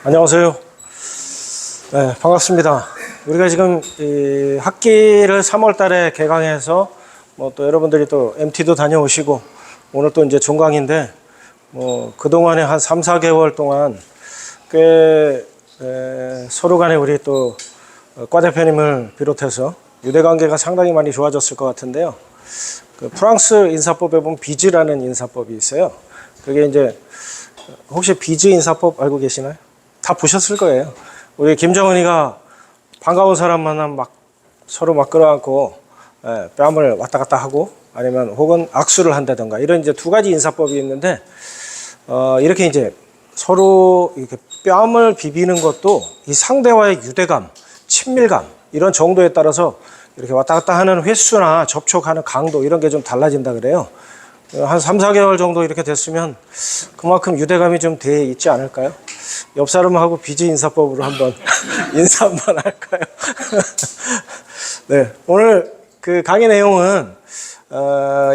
안녕하세요. 네, 반갑습니다. 우리가 지금 이 학기를 3월 달에 개강해서 또 여러분들이 또 MT도 다녀오시고 오늘 또 이제 종강인데 그동안에 한 3, 4개월 동안 꽤 서로 간에 우리 또 과 대표님을 비롯해서 유대 관계가 상당히 많이 좋아졌을 것 같은데요. 그 프랑스 인사법에 보면 비즈라는 인사법이 있어요. 그게 이제 혹시 비즈 인사법 알고 계시나요? 다 보셨을 거예요. 우리 김정은이가 반가운 사람 만나면 막 서로 막 끌어안고 뺨을 왔다 갔다 하고 아니면 혹은 악수를 한다던가 이런 이제 두 가지 인사법이 있는데 이렇게 이제 서로 이렇게 뺨을 비비는 것도 이 상대와의 유대감, 친밀감 이런 정도에 따라서 이렇게 왔다 갔다 하는 횟수나 접촉하는 강도 이런 게 좀 달라진다 그래요. 한 3, 4개월 정도 이렇게 됐으면 그만큼 유대감이 좀 돼 있지 않을까요? 옆 사람하고 비즈 인사법으로 한번 인사 한번 할까요? 네, 오늘 그 강의 내용은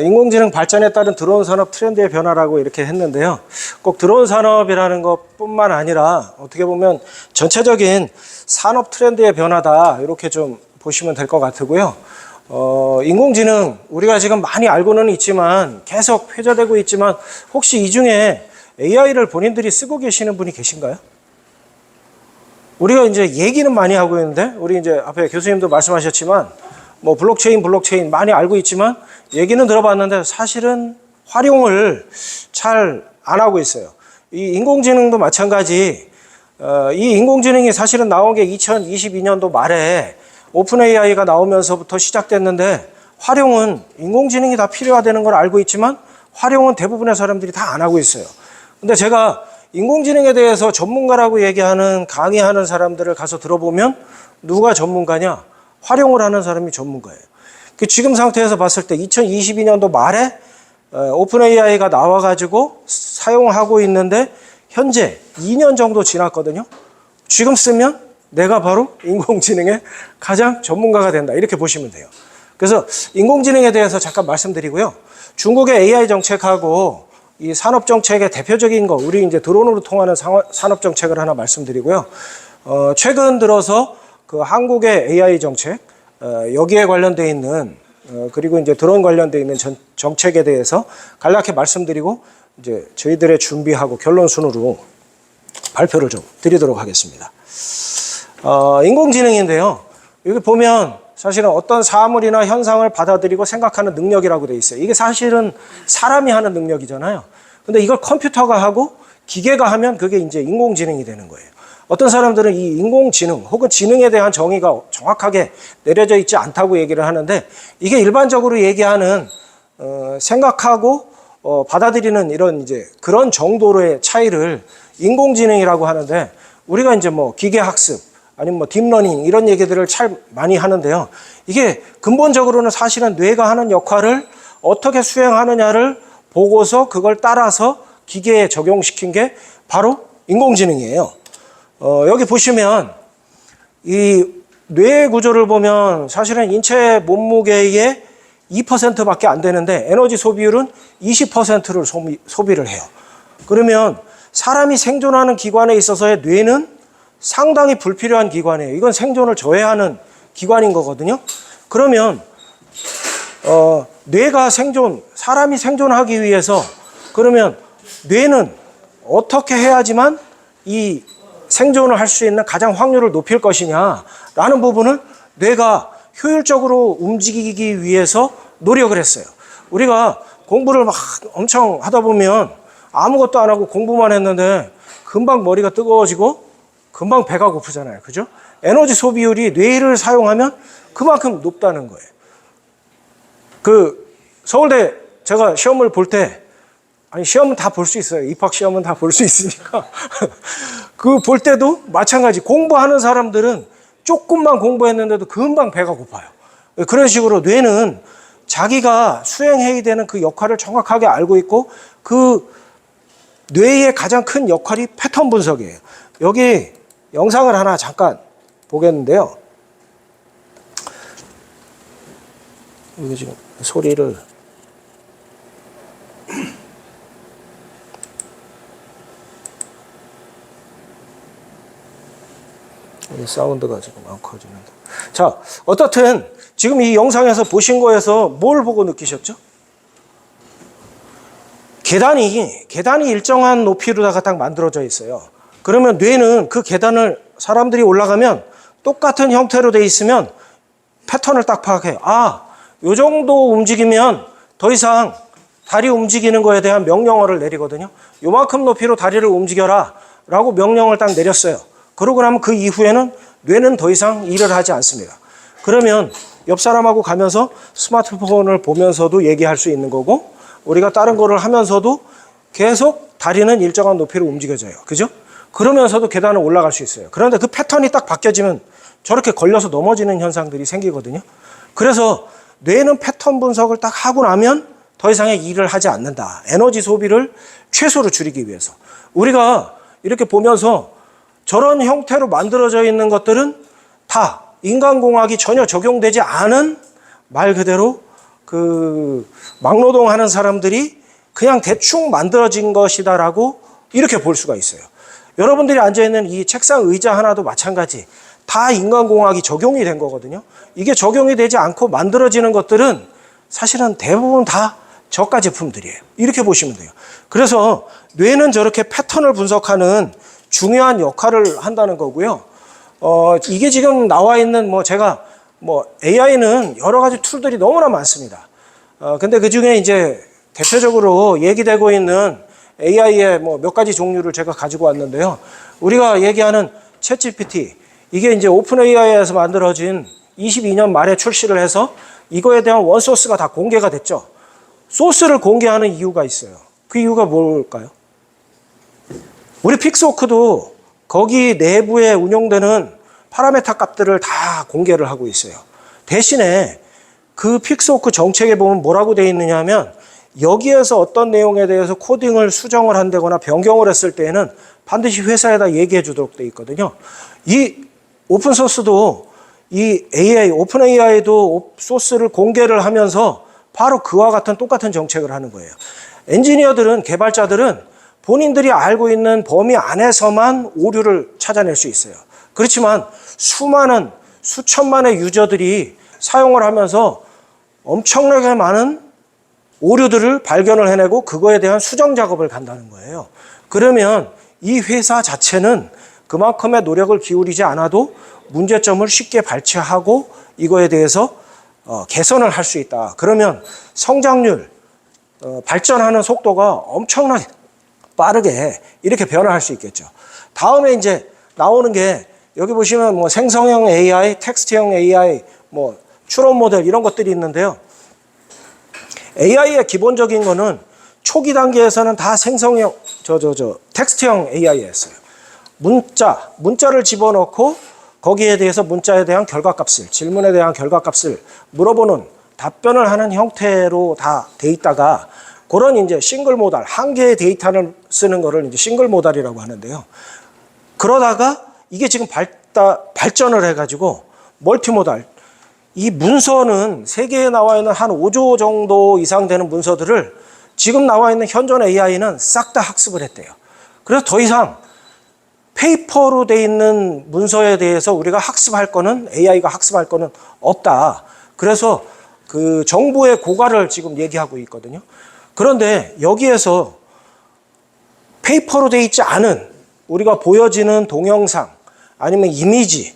인공지능 발전에 따른 드론 산업 트렌드의 변화라고 이렇게 했는데요. 꼭 드론 산업이라는 것뿐만 아니라 어떻게 보면 전체적인 산업 트렌드의 변화다 이렇게 좀 보시면 될 것 같고요. 인공지능 우리가 지금 많이 알고는 있지만 계속 회자되고 있지만 혹시 이 중에 AI를 본인들이 쓰고 계시는 분이 계신가요? 우리가 이제 얘기는 많이 하고 있는데 우리 이제 앞에 교수님도 말씀하셨지만 블록체인 많이 알고 있지만 얘기는 들어봤는데 사실은 활용을 잘 안 하고 있어요. 이 인공지능도 마찬가지. 이 인공지능이 사실은 나온 게 2022년도 말에 오픈 AI가 나오면서부터 시작됐는데 활용은 인공지능이 다 필요하다는 걸 알고 있지만 활용은 대부분의 사람들이 다 안 하고 있어요. 근데 제가 인공지능에 대해서 전문가라고 얘기하는 강의하는 사람들을 가서 들어보면 누가 전문가냐? 활용을 하는 사람이 전문가예요. 지금 상태에서 봤을 때 2022년도 말에 오픈 AI가 나와가지고 사용하고 있는데 현재 2년 정도 지났거든요. 지금 쓰면 내가 바로 인공지능의 가장 전문가가 된다. 이렇게 보시면 돼요. 그래서 인공지능에 대해서 잠깐 말씀드리고요. 중국의 AI 정책하고 이 산업 정책의 대표적인 거, 우리 이제 드론으로 통하는 산업 정책을 하나 말씀드리고요. 최근 들어서 그 한국의 AI 정책, 여기에 관련되어 있는, 그리고 이제 드론 관련되어 있는 정책에 대해서 간략히 말씀드리고, 이제 저희들의 준비하고 결론 순으로 발표를 좀 드리도록 하겠습니다. 인공지능인데요. 여기 보면 사실은 어떤 사물이나 현상을 받아들이고 생각하는 능력이라고 되어 있어요. 이게 사실은 사람이 하는 능력이잖아요. 근데 이걸 컴퓨터가 하고 기계가 하면 그게 이제 인공지능이 되는 거예요. 어떤 사람들은 이 인공지능 혹은 지능에 대한 정의가 정확하게 내려져 있지 않다고 얘기를 하는데 이게 일반적으로 얘기하는 생각하고 받아들이는 이런 이제 그런 정도로의 차이를 인공지능이라고 하는데 우리가 이제 기계학습 아니면 딥러닝 이런 얘기들을 참 많이 하는데요. 이게 근본적으로는 사실은 뇌가 하는 역할을 어떻게 수행하느냐를 보고서 그걸 따라서 기계에 적용시킨 게 바로 인공지능이에요. 여기 보시면 이 뇌 구조를 보면 사실은 인체 몸무게의 2%밖에 안 되는데 에너지 소비율은 20%를 소비를 해요. 그러면 사람이 생존하는 기관에 있어서의 뇌는 상당히 불필요한 기관이에요. 이건 생존을 저해하는 기관인 거거든요. 그러면 뇌가 사람이 생존하기 위해서 그러면 뇌는 어떻게 해야지만 이 생존을 할 수 있는 가장 확률을 높일 것이냐라는 부분을 뇌가 효율적으로 움직이기 위해서 노력을 했어요. 우리가 공부를 막 엄청 하다 보면 아무것도 안 하고 공부만 했는데 금방 머리가 뜨거워지고 금방 배가 고프잖아요. 그죠? 에너지 소비율이 뇌를 사용하면 그만큼 높다는 거예요. 서울대 제가 시험을 볼 때, 시험은 다 볼 수 있어요. 입학 시험은 다 볼 수 있으니까. 볼 때도 마찬가지. 공부하는 사람들은 조금만 공부했는데도 금방 배가 고파요. 그런 식으로 뇌는 자기가 수행해야 되는 그 역할을 정확하게 알고 있고 그 뇌의 가장 큰 역할이 패턴 분석이에요. 여기 영상을 하나 잠깐 보겠는데요. 이거 지금 소리를 이 사운드가 지금 안 커지는데. 자, 어떻든 지금 이 영상에서 보신 거에서 뭘 보고 느끼셨죠? 계단이 일정한 높이로다가 딱 만들어져 있어요. 그러면 뇌는 그 계단을 사람들이 올라가면 똑같은 형태로 돼 있으면 패턴을 딱 파악해요. 아, 요 정도 움직이면 더 이상 다리 움직이는 거에 대한 명령어를 내리거든요. 요만큼 높이로 다리를 움직여라 라고 명령을 딱 내렸어요. 그러고 나면 그 이후에는 뇌는 더 이상 일을 하지 않습니다. 그러면 옆 사람하고 가면서 스마트폰을 보면서도 얘기할 수 있는 거고, 우리가 다른 거를 하면서도 계속 다리는 일정한 높이로 움직여져요. 그죠? 그러면서도 계단을 올라갈 수 있어요. 그런데 그 패턴이 딱 바뀌어지면 저렇게 걸려서 넘어지는 현상들이 생기거든요. 그래서 뇌는 패턴 분석을 딱 하고 나면 더 이상의 일을 하지 않는다. 에너지 소비를 최소로 줄이기 위해서. 우리가 이렇게 보면서 저런 형태로 만들어져 있는 것들은 다 인간공학이 전혀 적용되지 않은, 말 그대로 그 막노동하는 사람들이 그냥 대충 만들어진 것이다라고 이렇게 볼 수가 있어요. 여러분들이 앉아있는 이 책상 의자 하나도 마찬가지. 다 인간공학이 적용이 된 거거든요. 이게 적용이 되지 않고 만들어지는 것들은 사실은 대부분 다 저가 제품들이에요. 이렇게 보시면 돼요. 그래서 뇌는 저렇게 패턴을 분석하는 중요한 역할을 한다는 거고요. 이게 지금 나와 있는 제가 AI는 여러 가지 툴들이 너무나 많습니다. 근데 그 중에 이제 대표적으로 얘기되고 있는 AI의 몇 가지 종류를 제가 가지고 왔는데요. 우리가 얘기하는 챗GPT, 이게 이제 오픈 AI에서 만들어진 22년 말에 출시를 해서 이거에 대한 원소스가 다 공개가 됐죠. 소스를 공개하는 이유가 있어요. 그 이유가 뭘까요? 우리 픽스호크도 거기 내부에 운용되는 파라메타 값들을 다 공개를 하고 있어요. 대신에 그 픽스호크 정책에 보면 뭐라고 되어 있느냐 하면, 여기에서 어떤 내용에 대해서 코딩을 수정을 한다거나 변경을 했을 때에는 반드시 회사에다 얘기해 주도록 되어 있거든요. 이 오픈소스도 이 AI, 오픈 AI도 소스를 공개를 하면서 바로 그와 같은 똑같은 정책을 하는 거예요. 엔지니어들은, 개발자들은 본인들이 알고 있는 범위 안에서만 오류를 찾아낼 수 있어요. 그렇지만 수많은, 수천만의 유저들이 사용을 하면서 엄청나게 많은 오류들을 발견을 해내고 그거에 대한 수정 작업을 간다는 거예요. 그러면 이 회사 자체는 그만큼의 노력을 기울이지 않아도 문제점을 쉽게 발췌하고 이거에 대해서 개선을 할 수 있다. 그러면 성장률, 발전하는 속도가 엄청나게 빠르게 이렇게 변화할 수 있겠죠. 다음에 이제 나오는 게, 여기 보시면 생성형 AI, 텍스트형 AI, 추론 모델 이런 것들이 있는데요. AI의 기본적인 거는 초기 단계에서는 다 생성형, 텍스트형 AI였어요. 문자를 집어넣고 거기에 대해서 문자에 대한 결과값을, 질문에 대한 결과값을 물어보는, 답변을 하는 형태로 다 돼 있다가, 그런 이제 싱글 모달, 한 개의 데이터를 쓰는 거를 이제 싱글 모달이라고 하는데요. 그러다가 이게 지금 발전을 해가지고 멀티 모달, 이 문서는 세계에 나와 있는 한 5조 정도 이상 되는 문서들을 지금 나와 있는 현존 AI는 싹 다 학습을 했대요. 그래서 더 이상 페이퍼로 돼 있는 문서에 대해서 우리가 학습할 거는, AI가 학습할 거는 없다. 그래서 그 정보의 고갈을 지금 얘기하고 있거든요. 그런데 여기에서 페이퍼로 돼 있지 않은, 우리가 보여지는 동영상, 아니면 이미지,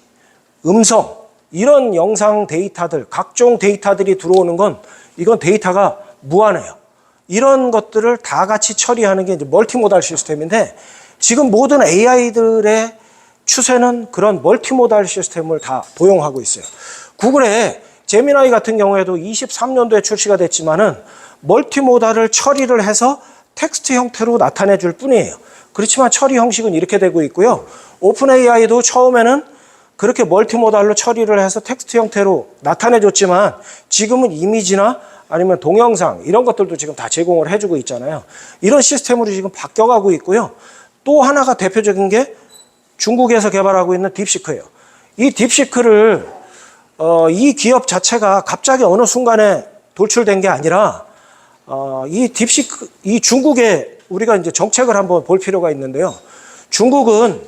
음성, 이런 영상 데이터들, 각종 데이터들이 들어오는 건, 이건 데이터가 무한해요. 이런 것들을 다 같이 처리하는 게 이제 멀티모달 시스템인데, 지금 모든 AI들의 추세는 그런 멀티모달 시스템을 다 도용하고 있어요. 구글의 제미나이 같은 경우에도 23년도에 출시가 됐지만은 멀티모달을 처리를 해서 텍스트 형태로 나타내 줄 뿐이에요. 그렇지만 처리 형식은 이렇게 되고 있고요. 오픈 AI도 처음에는 그렇게 멀티모달로 처리를 해서 텍스트 형태로 나타내 줬지만, 지금은 이미지나 아니면 동영상 이런 것들도 지금 다 제공을 해주고 있잖아요. 이런 시스템으로 지금 바뀌어가고 있고요. 또 하나가 대표적인 게 중국에서 개발하고 있는 딥시크예요. 이 딥시크를 이 기업 자체가 갑자기 어느 순간에 돌출된 게 아니라, 이 딥시크, 이 중국에 우리가 이제 정책을 한번 볼 필요가 있는데요. 중국은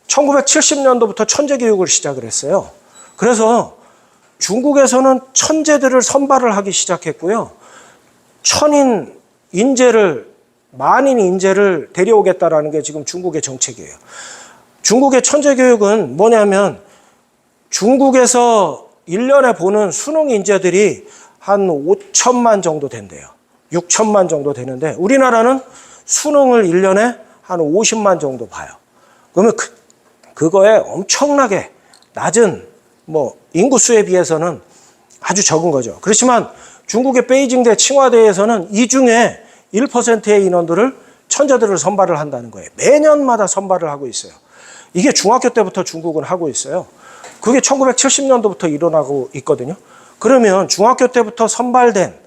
1970년도부터 천재 교육을 시작을 했어요. 그래서 중국에서는 천재들을 선발을 하기 시작했고요. 만인 인재를 데려오겠다라는 게 지금 중국의 정책이에요. 중국의 천재 교육은 뭐냐면 중국에서 1년에 보는 수능 인재들이 한 5천만 정도 된대요. 6천만 정도 되는데 우리나라는 수능을 1년에 한 50만 정도 봐요. 그러면 그거에 엄청나게 낮은 인구수에 비해서는 아주 적은 거죠. 그렇지만 중국의 베이징대, 칭화대에서는 이 중에 1%의 인원들을 천재들을 선발을 한다는 거예요. 매년마다 선발을 하고 있어요. 이게 중학교 때부터 중국은 하고 있어요. 그게 1970년도부터 일어나고 있거든요. 그러면 중학교 때부터 선발된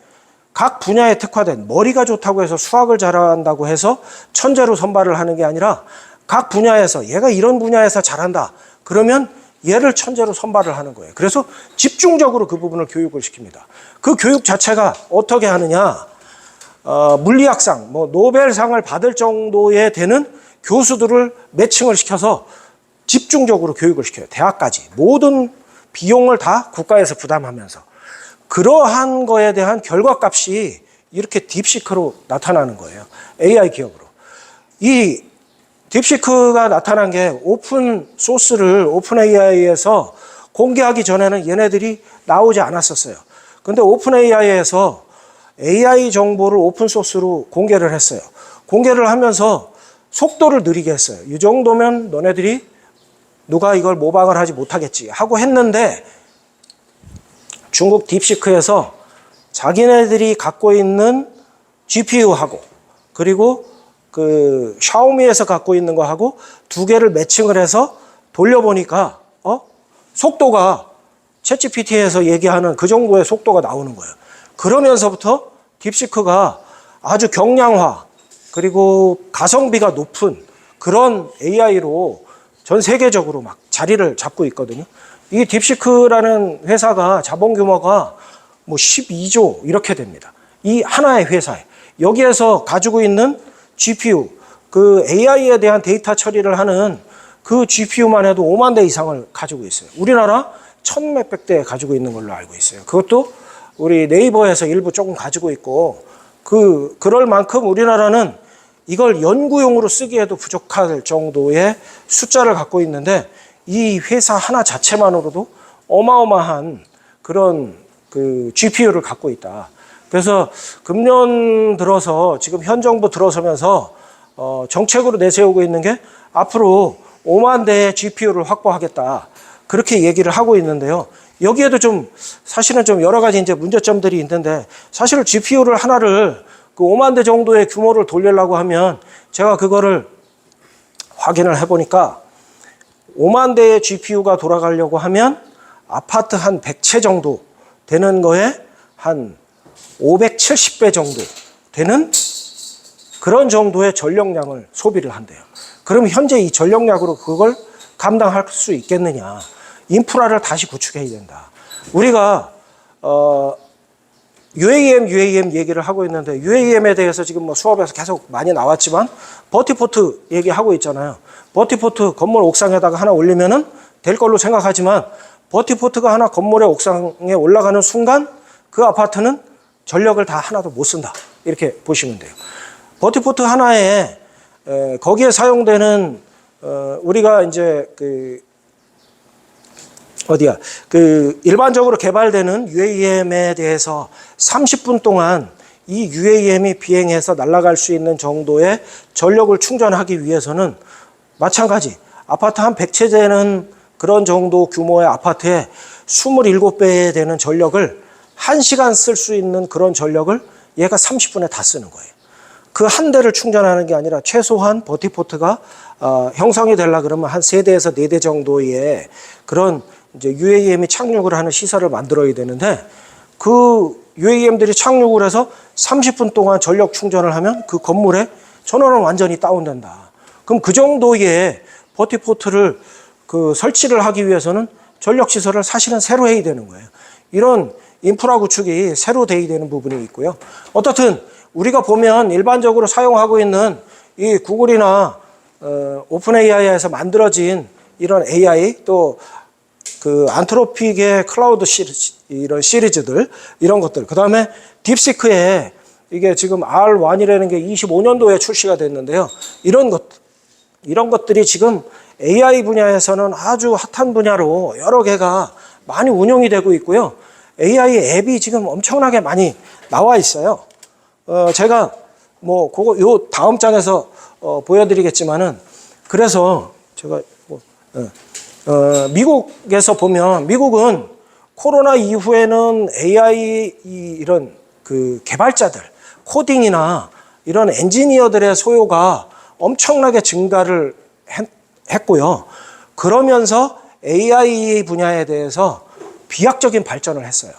각 분야에 특화된 머리가 좋다고 해서 수학을 잘한다고 해서 천재로 선발을 하는 게 아니라 각 분야에서 얘가 이런 분야에서 잘한다. 그러면 얘를 천재로 선발을 하는 거예요. 그래서 집중적으로 그 부분을 교육을 시킵니다. 그 교육 자체가 어떻게 하느냐. 물리학상, 노벨상을 받을 정도에 되는 교수들을 매칭을 시켜서 집중적으로 교육을 시켜요. 대학까지. 모든 비용을 다 국가에서 부담하면서. 그러한 거에 대한 결과값이 이렇게 딥시크로 나타나는 거예요. AI 기업으로. 이 딥시크가 나타난 게 오픈 소스를 오픈 AI에서 공개하기 전에는 얘네들이 나오지 않았었어요. 근데 오픈 AI에서 AI 정보를 오픈 소스로 공개를 했어요. 공개를 하면서 속도를 느리게 했어요. 이 정도면 너네들이 누가 이걸 모방을 하지 못하겠지 하고 했는데 중국 딥시크에서 자기네들이 갖고 있는 GPU하고 그리고 그 샤오미에서 갖고 있는 거하고 두 개를 매칭을 해서 돌려보니까 속도가 챗GPT에서 얘기하는 그 정도의 속도가 나오는 거예요. 그러면서부터 딥시크가 아주 경량화 그리고 가성비가 높은 그런 AI로 전 세계적으로 막 자리를 잡고 있거든요. 이 딥시크라는 회사가 자본 규모가 12조 이렇게 됩니다. 이 하나의 회사에 여기에서 가지고 있는 GPU, 그 AI에 대한 데이터 처리를 하는 그 GPU만 해도 5만 대 이상을 가지고 있어요. 우리나라 1,몇백 대 가지고 있는 걸로 알고 있어요. 그것도 우리 네이버에서 일부 조금 가지고 있고 그럴 만큼 우리나라는 이걸 연구용으로 쓰기에도 부족할 정도의 숫자를 갖고 있는데 이 회사 하나 자체만으로도 어마어마한 그런 그 GPU를 갖고 있다. 그래서 금년 들어서 지금 현 정부 들어서면서 정책으로 내세우고 있는 게 앞으로 5만 대의 GPU를 확보하겠다. 그렇게 얘기를 하고 있는데요. 여기에도 사실은 여러 가지 이제 문제점들이 있는데 사실 GPU를 하나를 그 5만 대 정도의 규모를 돌리려고 하면 제가 그거를 확인을 해보니까 5만 대의 GPU가 돌아가려고 하면 아파트 한 100채 정도 되는 거에 한 570배 정도 되는 그런 정도의 전력량을 소비를 한대요. 그럼 현재 이 전력량으로 그걸 감당할 수 있겠느냐. 인프라를 다시 구축해야 된다. 우리가 UAM 얘기를 하고 있는데 UAM에 대해서 지금 수업에서 계속 많이 나왔지만 버티포트 얘기하고 있잖아요. 버티포트 건물 옥상에다가 하나 올리면은 될 걸로 생각하지만 버티포트가 하나 건물의 옥상에 올라가는 순간 그 아파트는 전력을 다 하나도 못 쓴다. 이렇게 보시면 돼요. 버티포트 하나에 거기에 사용되는 우리가 이제 일반적으로 개발되는 UAM에 대해서 30분 동안 이 UAM이 비행해서 날아갈 수 있는 정도의 전력을 충전하기 위해서는 마찬가지 아파트 한 100채 되는 그런 정도 규모의 아파트에 27배 되는 전력을 1시간 쓸 수 있는 그런 전력을 얘가 30분에 다 쓰는 거예요. 그 한 대를 충전하는 게 아니라 최소한 버티포트가 형성이 되려 그러면 한 3대에서 4대 정도의 그런 이제 UAM이 착륙을 하는 시설을 만들어야 되는데 그 UAM들이 착륙을 해서 30분 동안 전력 충전을 하면 그 건물의 전원은 완전히 다운된다. 그럼 그 정도의 버티포트를 설치를 하기 위해서는 전력 시설을 사실은 새로 해야 되는 거예요. 이런 인프라 구축이 새로 돼야 되는 부분이 있고요. 어떻든 우리가 보면 일반적으로 사용하고 있는 이 구글이나 오픈 AI에서 만들어진 이런 AI 또 그 안트로픽의 클라우드 시리즈, 이런 시리즈들 이런 것들, 그 다음에 딥시크에 이게 지금 R1이라는 게 25년도에 출시가 됐는데요. 이런 것들이 지금 AI 분야에서는 아주 핫한 분야로 여러 개가 많이 운용이 되고 있고요. AI 앱이 지금 엄청나게 많이 나와 있어요. 제가 뭐 그거 요 다음 장에서 보여드리겠지만은, 그래서 제가 미국에서 보면, 미국은 코로나 이후에는 AI 이런 그 개발자들, 코딩이나 이런 엔지니어들의 소요가 엄청나게 증가를 했고요. 그러면서 AI 분야에 대해서 비약적인 발전을 했어요.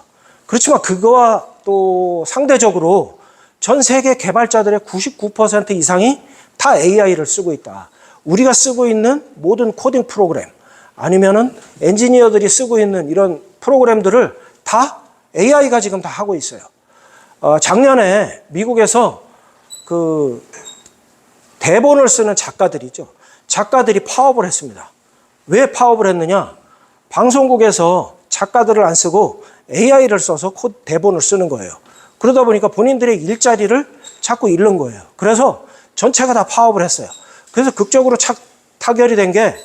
그렇지만 그거와 또 상대적으로 전 세계 개발자들의 99% 이상이 다 AI를 쓰고 있다. 우리가 쓰고 있는 모든 코딩 프로그램, 아니면은 엔지니어들이 쓰고 있는 이런 프로그램들을 다 AI가 지금 다 하고 있어요. 작년에 미국에서 그 대본을 쓰는 작가들이죠. 작가들이 파업을 했습니다. 왜 파업을 했느냐? 방송국에서 작가들을 안 쓰고 AI를 써서 대본을 쓰는 거예요. 그러다 보니까 본인들의 일자리를 자꾸 잃는 거예요. 그래서 전체가 다 파업을 했어요. 그래서 극적으로 타결이 된 게,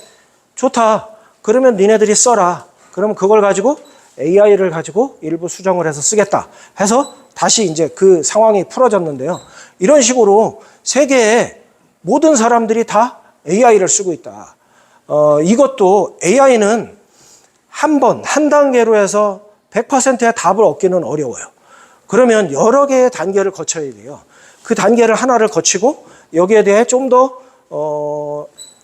좋다, 그러면 니네들이 써라. 그러면 그걸 가지고 AI를 가지고 일부 수정을 해서 쓰겠다 해서 다시 이제 그 상황이 풀어졌는데요. 이런 식으로 세계의 모든 사람들이 다 AI를 쓰고 있다. 이것도 AI는 한 단계로 해서 100%의 답을 얻기는 어려워요. 그러면 여러 개의 단계를 거쳐야 돼요. 그 단계를 하나를 거치고 여기에 대해 좀 더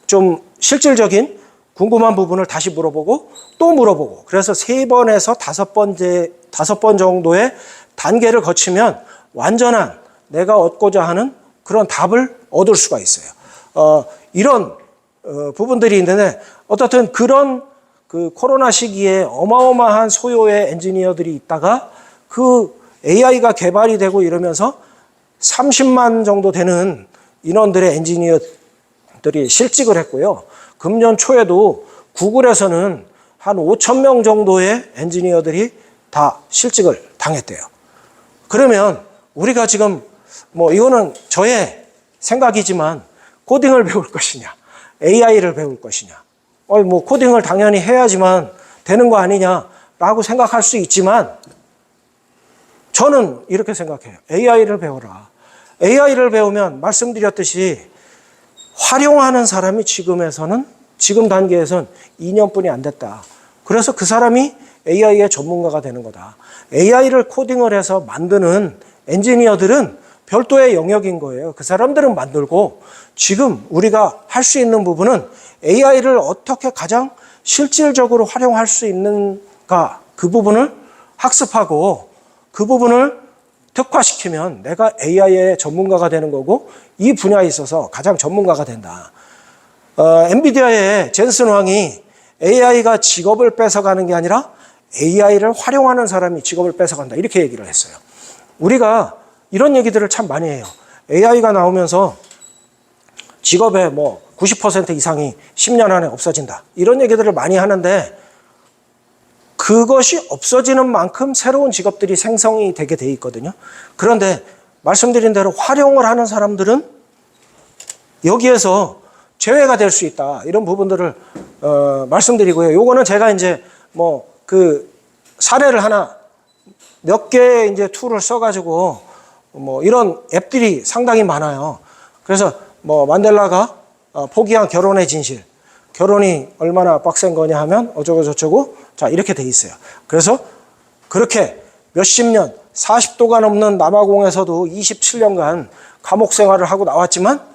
좀 실질적인 궁금한 부분을 다시 물어보고 또 물어보고, 그래서 3번에서 5번 정도의 단계를 거치면 완전한 내가 얻고자 하는 그런 답을 얻을 수가 있어요. 이런 부분들이 있는데, 어떻든 그런 그 코로나 시기에 어마어마한 소요의 엔지니어들이 있다가 그 AI가 개발이 되고 이러면서 30만 정도 되는 인원들의 엔지니어들이 실직을 했고요. 금년 초에도 구글에서는 한 5천 명 정도의 엔지니어들이 다 실직을 당했대요. 그러면 우리가 지금 뭐 이거는 저의 생각이지만 코딩을 배울 것이냐, AI를 배울 것이냐. 뭐 코딩을 당연히 해야지만 되는 거 아니냐라고 생각할 수 있지만, 저는 이렇게 생각해요. AI를 배워라. AI를 배우면 말씀드렸듯이 활용하는 사람이 지금 단계에선 2년뿐이 안 됐다. 그래서 그 사람이 AI의 전문가가 되는 거다. AI를 코딩을 해서 만드는 엔지니어들은 별도의 영역인 거예요. 그 사람들은 만들고, 지금 우리가 할 수 있는 부분은 AI를 어떻게 가장 실질적으로 활용할 수 있는가, 그 부분을 학습하고 그 부분을 특화시키면 내가 AI의 전문가가 되는 거고, 이 분야에 있어서 가장 전문가가 된다. 엔비디아의 젠슨 왕이 AI가 직업을 뺏어가는 게 아니라 AI를 활용하는 사람이 직업을 뺏어간다, 이렇게 얘기를 했어요. 우리가 이런 얘기들을 참 많이 해요. AI가 나오면서 직업의 뭐 90% 이상이 10년 안에 없어진다, 이런 얘기들을 많이 하는데, 그것이 없어지는 만큼 새로운 직업들이 생성이 되게 돼 있거든요. 그런데 말씀드린 대로 활용을 하는 사람들은 여기에서 제외가 될 수 있다, 이런 부분들을 말씀드리고요. 요거는 제가 이제 뭐 그 사례를 하나 몇 개의 이제 툴을 써가지고 뭐 이런 앱들이 상당히 많아요. 그래서 뭐 만델라가 포기한 결혼의 진실, 결혼이 얼마나 빡센 거냐 하면 어쩌고 저쩌고, 자 이렇게 돼 있어요. 그래서 그렇게 몇십 년, 40도가 넘는 남아공에서도 27년간 감옥 생활을 하고 나왔지만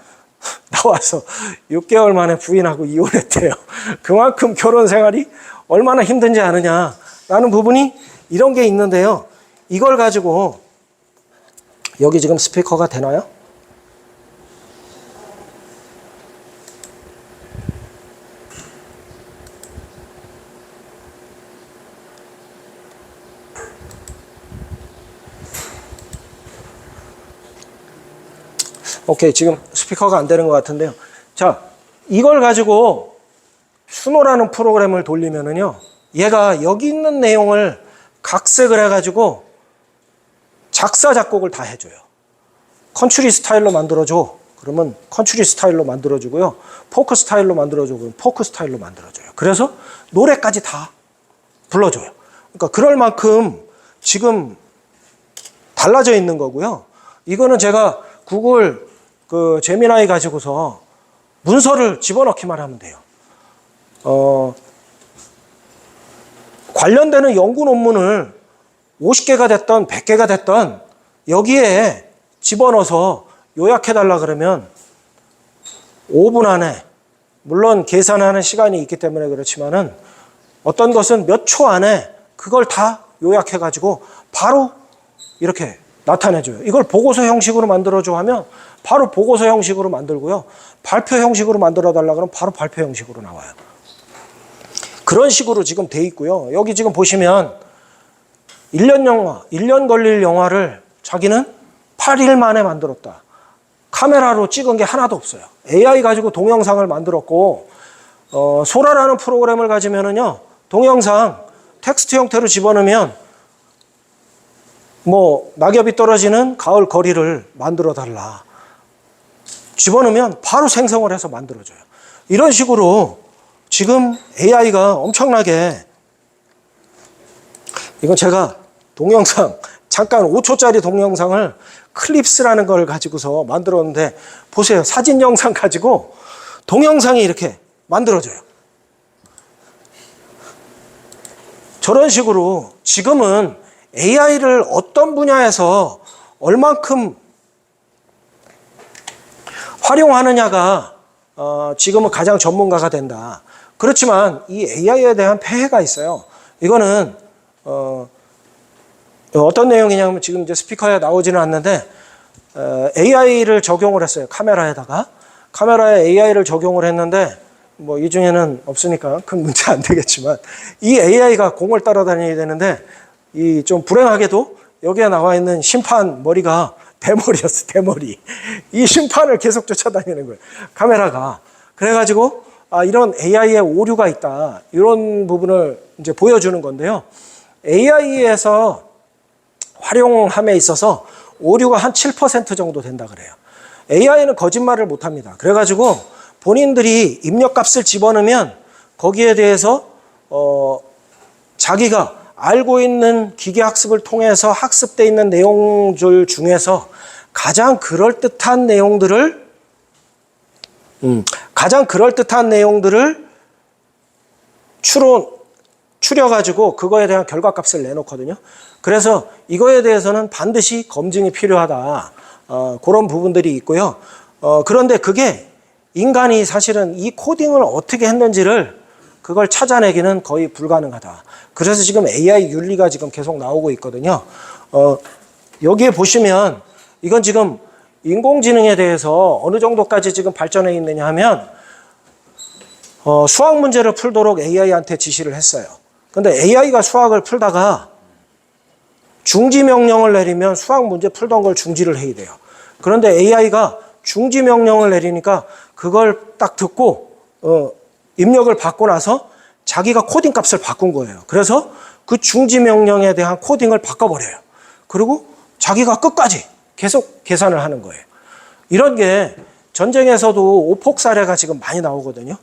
나와서 6개월 만에 부인하고 이혼했대요. 그만큼 결혼 생활이 얼마나 힘든지 아느냐라는 부분이 이런 게 있는데요. 이걸 가지고, 여기 지금 스피커가 되나요? 오케이, 지금 스피커가 안 되는 것 같은데요. 자, 이걸 가지고 수노라는 프로그램을 돌리면은요, 얘가 여기 있는 내용을 각색을 해가지고 작사, 작곡을 다 해줘요. 컨츄리 스타일로 만들어줘. 그러면 컨츄리 스타일로 만들어주고요. 포크 스타일로 만들어줘. 그럼 포크 스타일로 만들어줘요. 그래서 노래까지 다 불러줘요. 그러니까 그럴 만큼 지금 달라져 있는 거고요. 이거는 제가 구글 그 제미나이 가지고서 문서를 집어넣기만 하면 돼요. 관련되는 연구 논문을 50개가 됐던 100개가 됐던 여기에 집어넣어서 요약해달라 그러면 5분 안에, 물론 계산하는 시간이 있기 때문에 그렇지만은 어떤 것은 몇 초 안에 그걸 다 요약해가지고 바로 이렇게 나타내줘요. 이걸 보고서 형식으로 만들어줘 하면 바로 보고서 형식으로 만들고요. 발표 형식으로 만들어달라 그러면 바로 발표 형식으로 나와요. 그런 식으로 지금 돼 있고요. 여기 지금 보시면 1년 걸릴 영화를 자기는 8일 만에 만들었다. 카메라로 찍은 게 하나도 없어요. AI 가지고 동영상을 만들었고, 소라라는 프로그램을 가지면은요, 동영상 텍스트 형태로 집어넣으면 낙엽이 떨어지는 가을 거리를 만들어 달라. 집어넣으면 바로 생성을 해서 만들어줘요. 이런 식으로 지금 AI가 엄청나게, 이건 제가 동영상, 잠깐 5초짜리 동영상을 클립스라는 걸 가지고서 만들었는데, 보세요. 사진 영상 가지고 동영상이 이렇게 만들어져요. 저런 식으로 지금은 AI를 어떤 분야에서 얼만큼 활용하느냐가 지금은 가장 전문가가 된다. 그렇지만 이 AI에 대한 폐해가 있어요. 이거는 어떤 내용이냐면 지금 이제 스피커에 나오지는 않는데 AI를 적용을 했어요. 카메라에 AI를 적용을 했는데 이 중에는 없으니까 큰 문제 안 되겠지만 이 AI가 공을 따라다녀야 되는데 이 좀 불행하게도 여기에 나와 있는 심판 머리가 대머리였어. 대머리. 이 심판을 계속 쫓아다니는 거예요. 카메라가. 그래가지고 이런 AI에 오류가 있다. 이런 부분을 이제 보여주는 건데요. AI에서 활용함에 있어서 오류가 한 7% 정도 된다 그래요. AI는 거짓말을 못합니다. 그래가지고 본인들이 입력값을 집어넣으면 거기에 대해서 자기가 알고 있는 기계학습을 통해서 학습되어 있는 내용들 중에서 가장 그럴듯한 내용들을 추려가지고 그거에 대한 결과값을 내놓거든요. 그래서 이거에 대해서는 반드시 검증이 필요하다. 그런 부분들이 있고요. 그런데 그게 인간이 사실은 이 코딩을 어떻게 했는지를 그걸 찾아내기는 거의 불가능하다. 그래서 지금 AI 윤리가 지금 계속 나오고 있거든요. 여기에 보시면 이건 지금 인공지능에 대해서 어느 정도까지 지금 발전해 있느냐 하면 수학 문제를 풀도록 AI한테 지시를 했어요. 근데 AI가 수학을 풀다가 중지 명령을 내리면 수학 문제 풀던 걸 중지를 해야 돼요. 그런데 AI가 중지 명령을 내리니까 그걸 딱 듣고 입력을 받고 나서 자기가 코딩 값을 바꾼 거예요. 그래서 그 중지 명령에 대한 코딩을 바꿔버려요. 그리고 자기가 끝까지 계속 계산을 하는 거예요. 이런 게 전쟁에서도 오폭 사례가 지금 많이 나오거든요.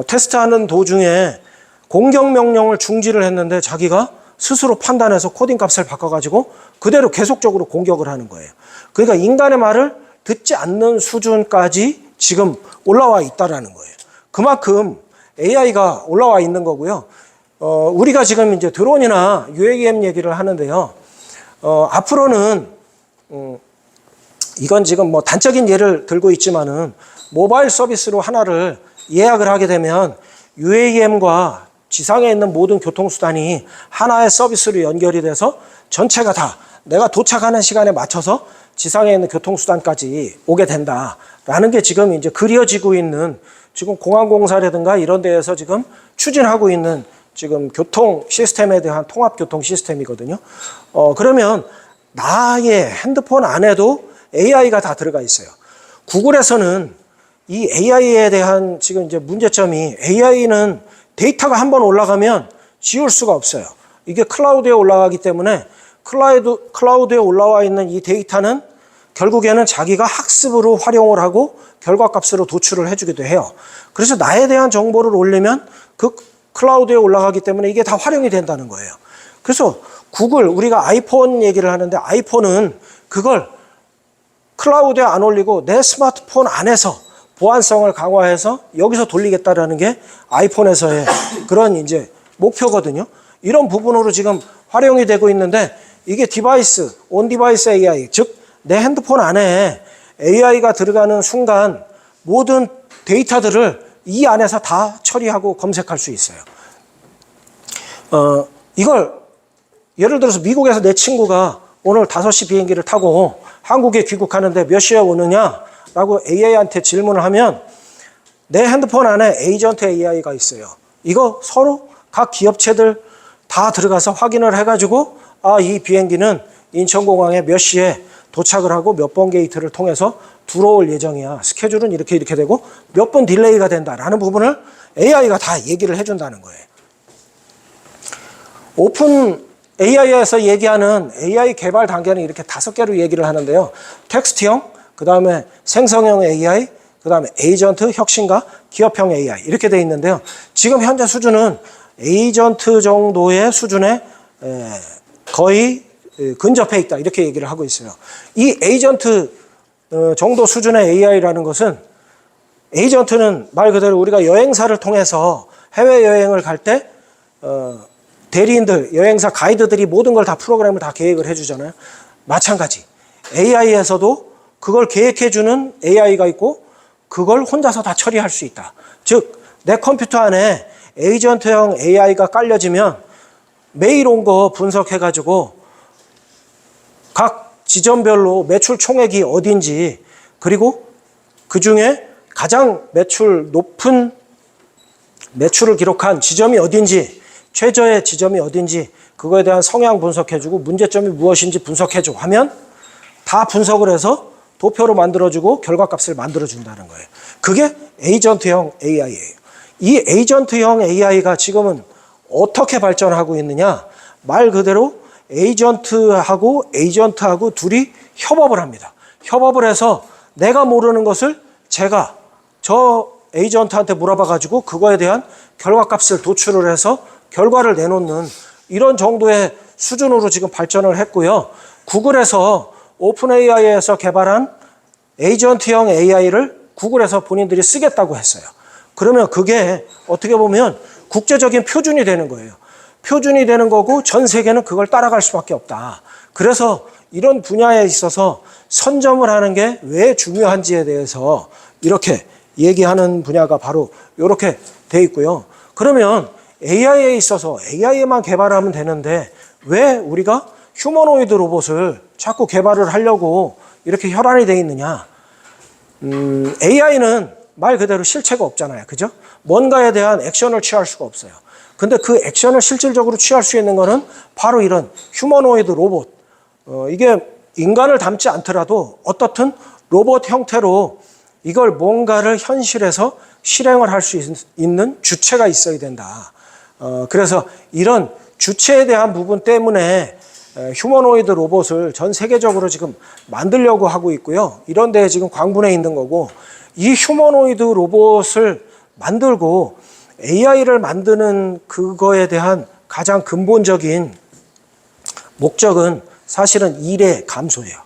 테스트하는 도중에 공격 명령을 중지를 했는데 자기가 스스로 판단해서 코딩 값을 바꿔가지고 그대로 계속적으로 공격을 하는 거예요. 그러니까 인간의 말을 듣지 않는 수준까지 지금 올라와 있다라는 거예요. 그만큼 AI가 올라와 있는 거고요. 우리가 지금 이제 드론이나 UAM 얘기를 하는데요. 앞으로는 이건 지금 단적인 예를 들고 있지만은 모바일 서비스로 하나를 예약을 하게 되면 UAM과 지상에 있는 모든 교통수단이 하나의 서비스로 연결이 돼서 전체가 다 내가 도착하는 시간에 맞춰서 지상에 있는 교통수단까지 오게 된다라는 게 지금 이제 그려지고 있는 지금 공항공사라든가 이런 데에서 지금 추진하고 있는 지금 교통 시스템에 대한 통합 교통 시스템이거든요. 그러면 나의 핸드폰 안에도 AI가 다 들어가 있어요. 구글에서는 이 AI에 대한 지금 이제 문제점이 AI는 데이터가 한번 올라가면 지울 수가 없어요. 이게 클라우드에 올라가기 때문에 클라우드에 올라와 있는 이 데이터는 결국에는 자기가 학습으로 활용을 하고 결과값으로 도출을 해주기도 해요. 그래서 나에 대한 정보를 올리면 그 클라우드에 올라가기 때문에 이게 다 활용이 된다는 거예요. 그래서 구글, 우리가 아이폰 얘기를 하는데 아이폰은 그걸 클라우드에 안 올리고 내 스마트폰 안에서 보안성을 강화해서 여기서 돌리겠다라는 게 아이폰에서의 그런 이제 목표거든요. 이런 부분으로 지금 활용이 되고 있는데 이게 디바이스, 온 디바이스 AI, 즉 내 핸드폰 안에 AI가 들어가는 순간 모든 데이터들을 이 안에서 다 처리하고 검색할 수 있어요. 이걸 예를 들어서 미국에서 내 친구가 오늘 5시 비행기를 타고 한국에 귀국하는데 몇 시에 오느냐라고 AI한테 질문을 하면 내 핸드폰 안에 에이전트 AI가 있어요. 이거 서로 각 기업체들 다 들어가서 확인을 해가지고 이 비행기는 인천공항에 몇 시에 도착을 하고 몇 번 게이트를 통해서 들어올 예정이야. 스케줄은 이렇게 되고 몇 분 딜레이가 된다라는 부분을 AI가 다 얘기를 해준다는 거예요. 오픈 AI에서 얘기하는 AI 개발 단계는 이렇게 5개로 얘기를 하는데요. 텍스트형, 그 다음에 생성형 AI, 그 다음에 에이전트, 혁신가, 기업형 AI 이렇게 돼 있는데요. 지금 현재 수준은 에이전트 정도의 수준에 거의 근접해 있다 이렇게 얘기를 하고 있어요. 이 에이전트 정도 수준의 AI라는 것은 에이전트는 말 그대로 우리가 여행사를 통해서 해외여행을 갈 때 대리인들, 여행사 가이드들이 모든 걸 다 프로그램을 다 계획을 해주잖아요. 마찬가지 AI에서도 그걸 계획해주는 AI가 있고 그걸 혼자서 다 처리할 수 있다. 즉 내 컴퓨터 안에 에이전트형 AI가 깔려지면 메일 온 거 분석해가지고 각 지점별로 매출 총액이 어딘지 그리고 그중에 가장 매출 높은 매출을 기록한 지점이 어딘지 최저의 지점이 어딘지 그거에 대한 성향 분석해주고 문제점이 무엇인지 분석해줘 하면 다 분석을 해서 도표로 만들어주고 결과값을 만들어준다는 거예요. 그게 에이전트형 AI예요. 이 에이전트형 AI가 지금은 어떻게 발전하고 있느냐, 말 그대로 에이전트하고 둘이 협업을 합니다. 협업을 해서 내가 모르는 것을 제가 저 에이전트한테 물어봐가지고 그거에 대한 결과값을 도출을 해서 결과를 내놓는 이런 정도의 수준으로 지금 발전을 했고요. 구글에서 오픈 AI에서 개발한 에이전트형 AI를 구글에서 본인들이 쓰겠다고 했어요. 그러면 그게 어떻게 보면 국제적인 표준이 되는 거예요. 표준이 되는 거고 전 세계는 그걸 따라갈 수밖에 없다. 그래서 이런 분야에 있어서 선점을 하는 게 왜 중요한지에 대해서 이렇게 얘기하는 분야가 바로 이렇게 돼 있고요. 그러면 AI에 있어서 AI에만 개발하면 되는데 왜 우리가 휴머노이드 로봇을 자꾸 개발을 하려고 이렇게 혈안이 돼 있느냐. AI는 말 그대로 실체가 없잖아요. 그죠? 뭔가에 대한 액션을 취할 수가 없어요. 근데 그 액션을 실질적으로 취할 수 있는 거는 바로 이런 휴머노이드 로봇. 이게 인간을 닮지 않더라도 어떻든 로봇 형태로 이걸 뭔가를 현실에서 실행을 할 수 있는 주체가 있어야 된다. 그래서 이런 주체에 대한 부분 때문에 휴머노이드 로봇을 전 세계적으로 지금 만들려고 하고 있고요. 이런 데에 지금 광분해 있는 거고 이 휴머노이드 로봇을 만들고 AI를 만드는 그거에 대한 가장 근본적인 목적은 사실은 일의 감소예요.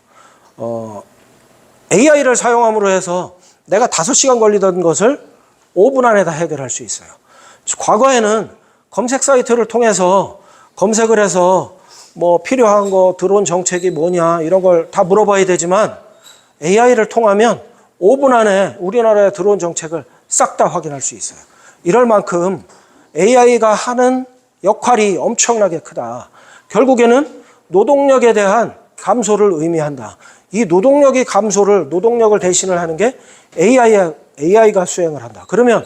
AI를 사용함으로 해서 내가 5시간 걸리던 것을 5분 안에 다 해결할 수 있어요. 과거에는 검색 사이트를 통해서 검색을 해서 뭐 필요한 거 드론 정책이 뭐냐 이런 걸 다 물어봐야 되지만 AI를 통하면 5분 안에 우리나라의 드론 정책을 싹 다 확인할 수 있어요. 이럴 만큼 AI가 하는 역할이 엄청나게 크다. 결국에는 노동력에 대한 감소를 의미한다. 이 노동력의 감소를, 노동력을 대신을 하는 게 AI가 수행을 한다. 그러면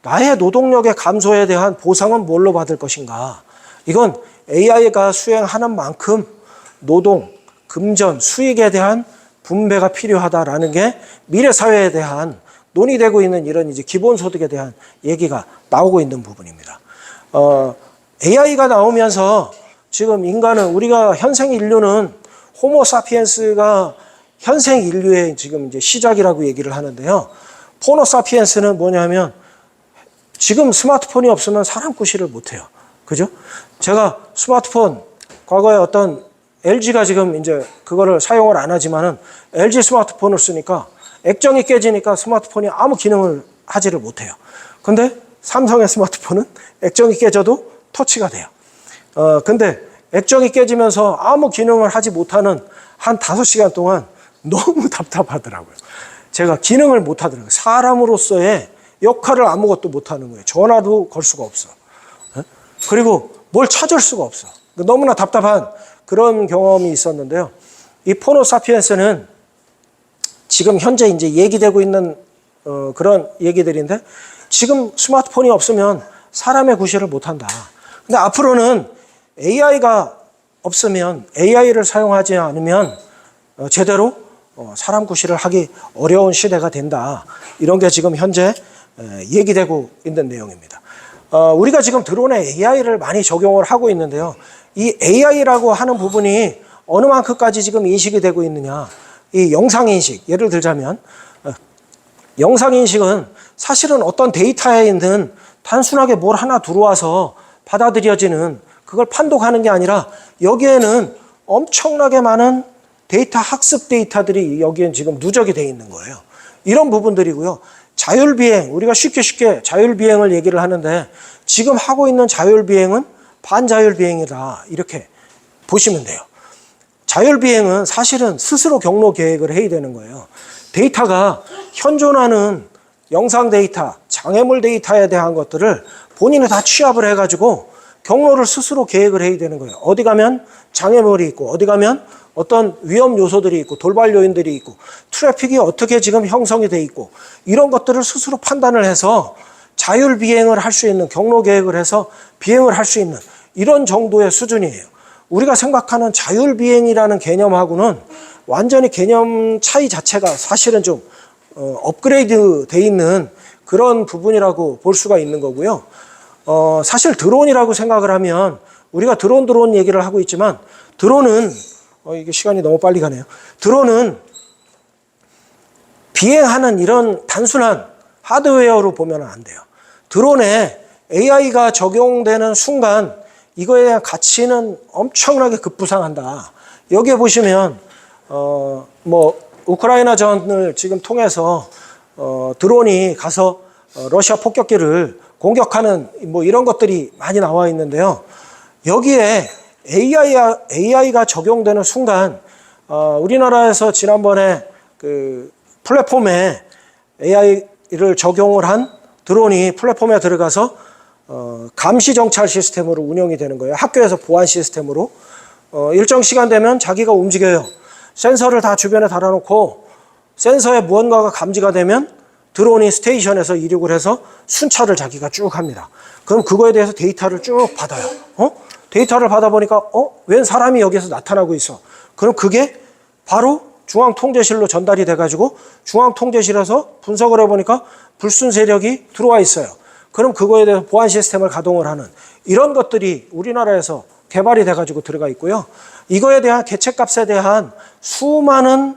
나의 노동력의 감소에 대한 보상은 뭘로 받을 것인가? 이건 AI가 수행하는 만큼 노동, 금전, 수익에 대한 분배가 필요하다라는 게 미래 사회에 대한 논의되고 있는 이런 이제 기본소득에 대한 얘기가 나오고 있는 부분입니다. AI가 나오면서 지금 인간은, 우리가 현생 인류는 호모사피엔스가 현생 인류의 지금 이제 시작이라고 얘기를 하는데요. 호모사피엔스는 뭐냐면 지금 스마트폰이 없으면 사람 구실을 못해요. 그죠? 제가 스마트폰, 과거에 어떤 LG가 지금 이제 그거를 사용을 안 하지만은 LG 스마트폰을 쓰니까 액정이 깨지니까 스마트폰이 아무 기능을 하지를 못해요. 근데 삼성의 스마트폰은 액정이 깨져도 터치가 돼요. 근데 액정이 깨지면서 아무 기능을 하지 못하는 한 5시간 동안 너무 답답하더라고요. 제가 기능을 못 하더라고요. 사람으로서의 역할을 아무것도 못 하는 거예요. 전화도 걸 수가 없어. 그리고 뭘 찾을 수가 없어. 너무나 답답한 그런 경험이 있었는데요. 이 호모사피엔스는 지금 현재 이제 얘기되고 있는 그런 얘기들인데, 지금 스마트폰이 없으면 사람의 구실을 못 한다. 근데 앞으로는 AI가 없으면, AI를 사용하지 않으면 제대로 사람 구실을 하기 어려운 시대가 된다. 이런 게 지금 현재 얘기되고 있는 내용입니다. 우리가 지금 드론에 AI를 많이 적용을 하고 있는데요. 이 AI라고 하는 부분이 어느 만큼까지 지금 인식이 되고 있느냐. 이 영상인식, 예를 들자면 영상인식은 사실은 어떤 데이터에 있는 단순하게 뭘 하나 들어와서 받아들여지는, 그걸 판독하는 게 아니라 여기에는 엄청나게 많은 데이터, 학습 데이터들이 여기엔 지금 누적이 되어 있는 거예요. 이런 부분들이고요. 자율비행, 우리가 쉽게 자율비행을 얘기를 하는데 지금 하고 있는 자율비행은 반자율비행이다. 이렇게 보시면 돼요. 자율비행은 사실은 스스로 경로 계획을 해야 되는 거예요. 데이터가 현존하는 영상 데이터, 장애물 데이터에 대한 것들을 본인이 다 취합을 해가지고 경로를 스스로 계획을 해야 되는 거예요. 어디 가면 장애물이 있고, 어디 가면 어떤 위험 요소들이 있고, 돌발 요인들이 있고, 트래픽이 어떻게 지금 형성이 돼 있고, 이런 것들을 스스로 판단을 해서 자율 비행을 할 수 있는, 경로 계획을 해서 비행을 할 수 있는 이런 정도의 수준이에요. 우리가 생각하는 자율 비행이라는 개념하고는 완전히 개념 차이 자체가 사실은 좀 업그레이드 돼 있는 그런 부분이라고 볼 수가 있는 거고요. 사실 드론이라고 생각을 하면, 우리가 드론 얘기를 하고 있지만, 드론은 이게 시간이 너무 빨리 가네요. 드론은 비행하는 이런 단순한 하드웨어로 보면 안 돼요. 드론에 AI가 적용되는 순간 이거에 대한 가치는 엄청나게 급부상한다. 여기에 보시면 우크라이나 전을 지금 통해서 드론이 가서 러시아 폭격기를 공격하는 이런 것들이 많이 나와 있는데요. 여기에 AI가 적용되는 순간, 우리나라에서 지난번에 그 플랫폼에 AI를 적용을 한 드론이 플랫폼에 들어가서 감시 정찰 시스템으로 운영이 되는 거예요. 학교에서 보안 시스템으로. 일정 시간 되면 자기가 움직여요. 센서를 다 주변에 달아놓고 센서에 무언가가 감지가 되면 드론이 스테이션에서 이륙을 해서 순찰을 자기가 쭉 합니다. 그럼 그거에 대해서 데이터를 쭉 받아요. 데이터를 받아보니까 웬 사람이 여기서 나타나고 있어. 그럼 그게 바로 중앙통제실로 전달이 돼가지고 중앙통제실에서 분석을 해보니까 불순 세력이 들어와 있어요. 그럼 그거에 대해서 보안 시스템을 가동을 하는 이런 것들이 우리나라에서 개발이 돼가지고 들어가 있고요. 이거에 대한 개체값에 대한 수많은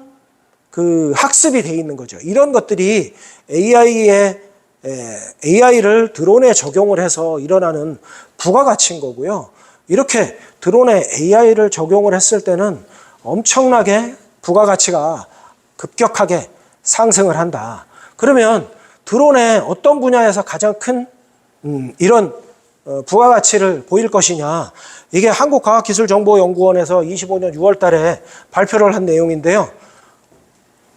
그 학습이 돼 있는 거죠. 이런 것들이 AI를 드론에 적용을 해서 일어나는 부가가치인 거고요. 이렇게 드론에 AI를 적용을 했을 때는 엄청나게 부가가치가 급격하게 상승을 한다. 그러면 드론의 어떤 분야에서 가장 큰 이런 부가가치를 보일 것이냐. 이게 한국과학기술정보연구원에서 25년 6월 달에 발표를 한 내용인데요.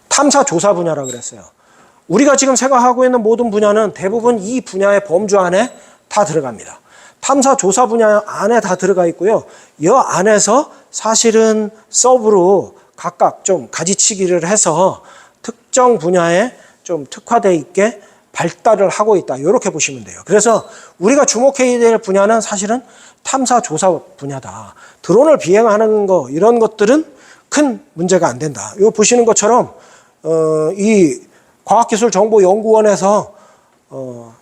탐사 조사 분야라 그랬어요. 우리가 지금 생각하고 있는 모든 분야는 대부분 이 분야의 범주 안에 다 들어갑니다. 탐사 조사 분야 안에 다 들어가 있고요. 이 안에서 사실은 서브로 각각 좀 가지치기를 해서 특정 분야에 좀 특화되어 있게 발달을 하고 있다. 이렇게 보시면 돼요. 그래서 우리가 주목해야 될 분야는 사실은 탐사 조사 분야다. 드론을 비행하는 거 이런 것들은 큰 문제가 안 된다. 이거 보시는 것처럼 이 과학기술정보연구원에서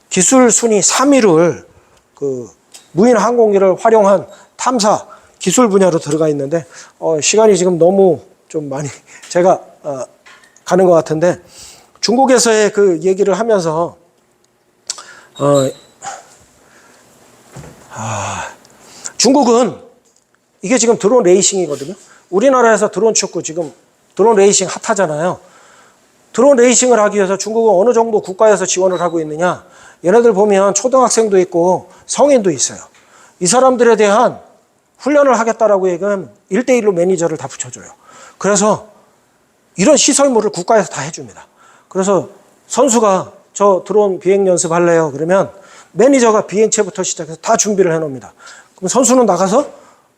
기술 순위 3위를 그 무인 항공기를 활용한 탐사 기술 분야로 들어가 있는데 시간이 지금 너무 좀 많이 제가 가는 것 같은데 중국에서의 그 얘기를 하면서 중국은 이게 지금 드론 레이싱이거든요. 우리나라에서 드론 축구 지금 드론 레이싱 핫하잖아요. 드론 레이싱을 하기 위해서 중국은 어느 정도 국가에서 지원을 하고 있느냐. 얘네들 보면 초등학생도 있고 성인도 있어요. 이 사람들에 대한 훈련을 하겠다라고 얘기하면 1대1로 매니저를 다 붙여줘요. 그래서 이런 시설물을 국가에서 다 해줍니다. 그래서 선수가 저 드론 비행 연습할래요. 그러면 매니저가 비행체부터 시작해서 다 준비를 해놓습니다. 그럼 선수는 나가서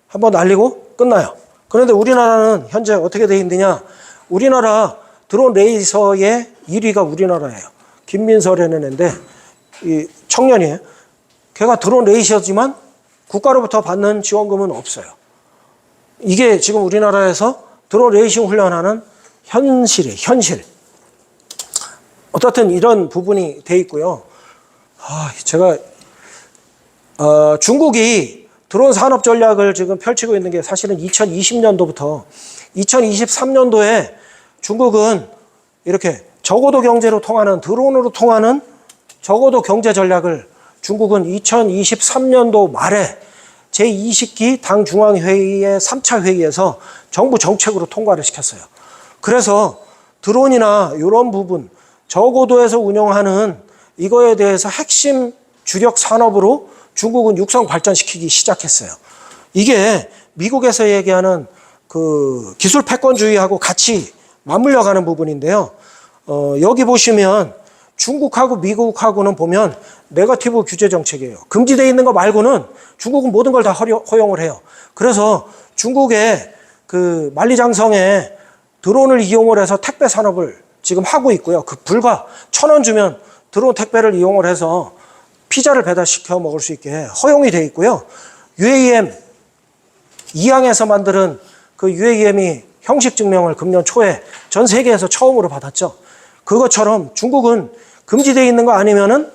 한번 날리고 끝나요. 그런데 우리나라는 현재 어떻게 돼 있느냐. 우리나라 드론 레이서의 1위가 우리나라예요. 김민설이라는 애인데 이 청년이에요. 걔가 드론 레이서지만 국가로부터 받는 지원금은 없어요. 이게 지금 우리나라에서 드론 레이싱 훈련하는 현실이에요. 현실. 어떻든 이런 부분이 돼 있고요. 제가 중국이 드론 산업 전략을 지금 펼치고 있는 게 사실은 2020년도부터 2023년도에 중국은 이렇게 저고도 경제로 통하는 드론으로 통하는 저고도 경제 전략을 중국은 2023년도 말에 제20기 당 중앙회의의 3차 회의에서 정부 정책으로 통과를 시켰어요. 그래서 드론이나 이런 부분 저고도에서 운영하는 이거에 대해서 핵심 주력 산업으로 중국은 육성 발전시키기 시작했어요. 이게 미국에서 얘기하는 그 기술 패권주의하고 같이 맞물려 가는 부분인데요. 여기 보시면 중국하고 미국하고는 보면 네거티브 규제 정책이에요. 금지되어 있는 거 말고는 중국은 모든 걸 다 허용을 해요. 그래서 중국의 그 만리장성에 드론을 이용을 해서 택배 산업을 지금 하고 있고요. 그 불과 1,000원 주면 드론 택배를 이용을 해서 피자를 배달시켜 먹을 수 있게 허용이 되어 있고요. UAM, 이항에서 만드는 그 UAM이 형식 증명을 금년 초에 전 세계에서 처음으로 받았죠. 그것처럼 중국은 금지되어 있는 거 아니면은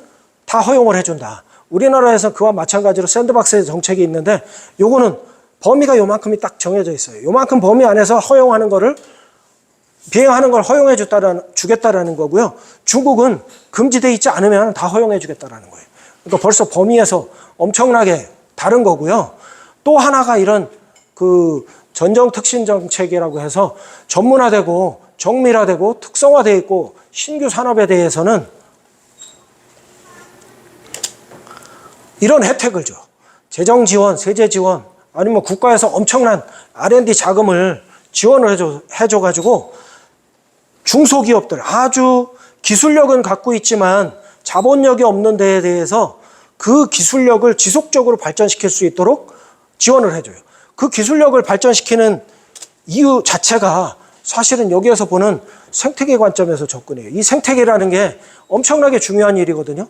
다 허용을 해준다. 우리나라에서 그와 마찬가지로 샌드박스 정책이 있는데 요거는 범위가 요만큼이 딱 정해져 있어요. 요만큼 범위 안에서 허용하는 거를 비행하는 걸 허용해 주겠다라는 거고요. 중국은 금지되어 있지 않으면 다 허용해 주겠다라는 거예요. 그러니까 벌써 범위에서 엄청나게 다른 거고요. 또 하나가 이런 그 전정 특신 정책이라고 해서 전문화되고 정밀화되고 특성화되어 있고 신규 산업에 대해서는 이런 혜택을 줘. 재정 지원, 세제 지원, 아니면 국가에서 엄청난 R&D 자금을 지원을 해줘가지고 중소기업들, 아주 기술력은 갖고 있지만 자본력이 없는 데에 대해서 그 기술력을 지속적으로 발전시킬 수 있도록 지원을 해줘요. 그 기술력을 발전시키는 이유 자체가 사실은 여기에서 보는 생태계 관점에서 접근해요. 이 생태계라는 게 엄청나게 중요한 일이거든요.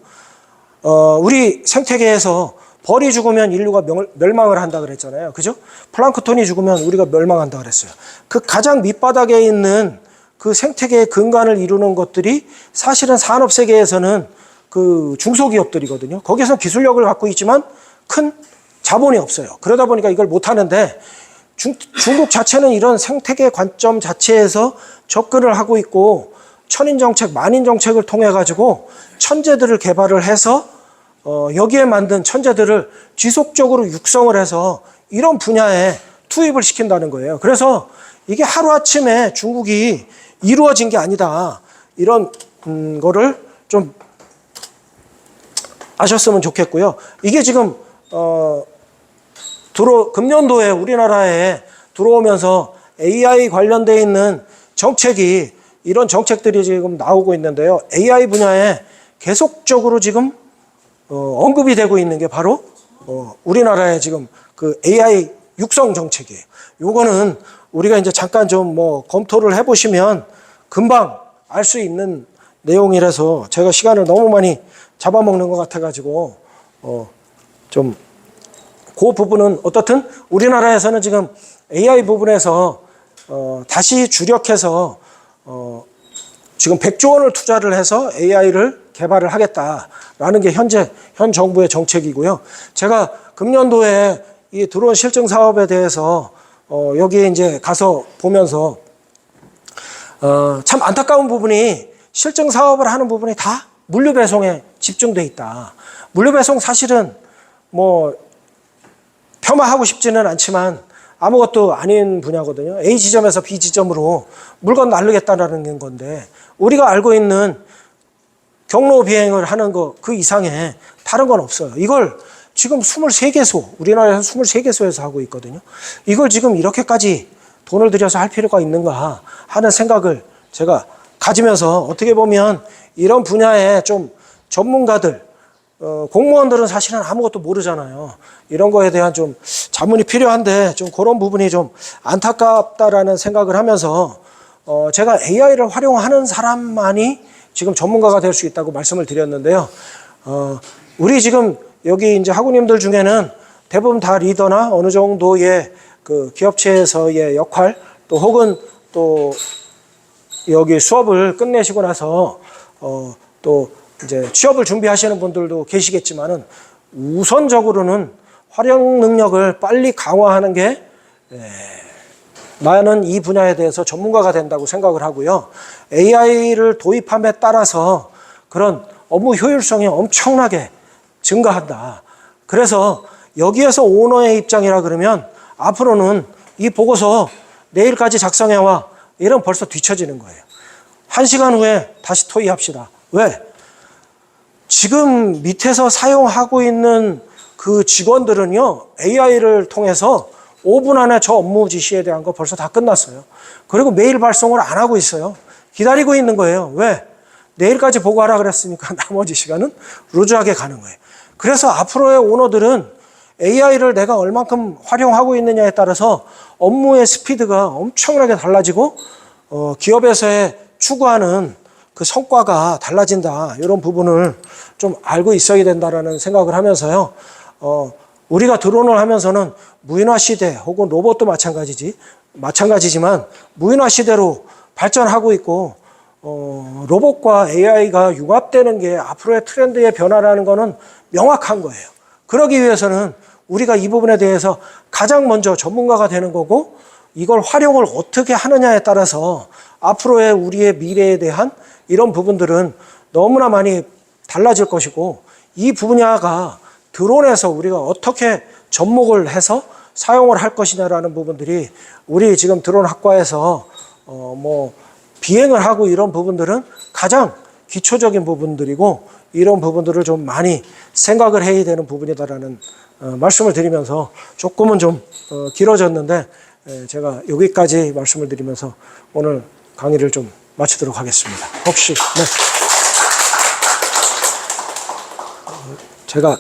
우리 생태계에서 벌이 죽으면 인류가 멸망을 한다 그랬잖아요. 그죠? 플랑크톤이 죽으면 우리가 멸망한다 그랬어요. 그 가장 밑바닥에 있는 그 생태계의 근간을 이루는 것들이 사실은 산업 세계에서는 그 중소기업들이거든요. 거기서 기술력을 갖고 있지만 큰 자본이 없어요. 그러다 보니까 이걸 못 하는데 중국 자체는 이런 생태계 관점 자체에서 접근을 하고 있고 천인정책, 만인정책을 통해 가지고 천재들을 개발을 해서 여기에 만든 천재들을 지속적으로 육성을 해서 이런 분야에 투입을 시킨다는 거예요. 그래서 이게 하루아침에 중국이 이루어진 게 아니다. 이런 거를 좀 아셨으면 좋겠고요. 이게 지금 금년도에 우리나라에 들어오면서 AI 관련되어 있는 정책이 이런 정책들이 지금 나오고 있는데요. AI 분야에 계속적으로 지금 언급이 되고 있는 게 바로 우리나라의 지금 그 AI 육성 정책이에요. 요거는 우리가 이제 잠깐 좀 검토를 해보시면 금방 알 수 있는 내용이라서 제가 시간을 너무 많이 잡아먹는 것 같아가지고 좀 그 부분은 어떻든 우리나라에서는 지금 AI 부분에서 다시 주력해서 지금 100조 원을 투자를 해서 AI를 개발을 하겠다라는 게 현 정부의 정책이고요. 제가 금년도에 이 드론 실증 사업에 대해서 여기에 이제 가서 보면서 참 안타까운 부분이 실증 사업을 하는 부분이 다 물류 배송에 집중돼 있다. 물류 배송 사실은 뭐 폄하하고 싶지는 않지만 아무것도 아닌 분야거든요. A 지점에서 B 지점으로 물건 나르겠다라는 건데 우리가 알고 있는 경로 비행을 하는 거 그 이상의 다른 건 없어요. 이걸 지금 23개소, 우리나라에서 23개소에서 하고 있거든요. 이걸 지금 이렇게까지 돈을 들여서 할 필요가 있는가 하는 생각을 제가 가지면서 어떻게 보면 이런 분야에 좀 전문가들, 공무원들은 사실은 아무것도 모르잖아요. 이런 거에 대한 좀 자문이 필요한데 좀 그런 부분이 좀 안타깝다라는 생각을 하면서 제가 AI를 활용하는 사람만이 지금 전문가가 될 수 있다고 말씀을 드렸는데요. 우리 지금 여기 이제 학우님들 중에는 대부분 다 리더나 어느 정도의 그 기업체에서의 역할 또 혹은 또 여기 수업을 끝내시고 나서 또 이제 취업을 준비하시는 분들도 계시겠지만은 우선적으로는 활용 능력을 빨리 강화하는 게 나는 이 분야에 대해서 전문가가 된다고 생각을 하고요. AI를 도입함에 따라서 그런 업무 효율성이 엄청나게 증가한다. 그래서 여기에서 오너의 입장이라 그러면 앞으로는 이 보고서 내일까지 작성해와 이런 벌써 뒤처지는 거예요. 1시간 후에 다시 토의합시다. 왜? 지금 밑에서 사용하고 있는 그 직원들은요, AI를 통해서 5분 안에 저 업무 지시에 대한 거 벌써 다 끝났어요. 그리고 메일 발송을 안 하고 있어요. 기다리고 있는 거예요. 왜? 내일까지 보고하라 그랬으니까 나머지 시간은 루즈하게 가는 거예요. 그래서 앞으로의 오너들은 AI를 내가 얼만큼 활용하고 있느냐에 따라서 업무의 스피드가 엄청나게 달라지고 기업에서의 추구하는 그 성과가 달라진다. 이런 부분을 좀 알고 있어야 된다라는 생각을 하면서요. 우리가 드론을 하면서는 무인화 시대 혹은 로봇도 마찬가지지만 무인화 시대로 발전하고 있고 로봇과 AI가 융합되는 게 앞으로의 트렌드의 변화라는 거는 명확한 거예요. 그러기 위해서는 우리가 이 부분에 대해서 가장 먼저 전문가가 되는 거고 이걸 활용을 어떻게 하느냐에 따라서 앞으로의 우리의 미래에 대한 이런 부분들은 너무나 많이 달라질 것이고 이 분야가 드론에서 우리가 어떻게 접목을 해서 사용을 할 것이냐라는 부분들이 우리 지금 드론 학과에서 비행을 하고 이런 부분들은 가장 기초적인 부분들이고 이런 부분들을 좀 많이 생각을 해야 되는 부분이다라는 말씀을 드리면서 조금은 좀 길어졌는데 제가 여기까지 말씀을 드리면서 오늘 강의를 좀 마치도록 하겠습니다. 혹시 제가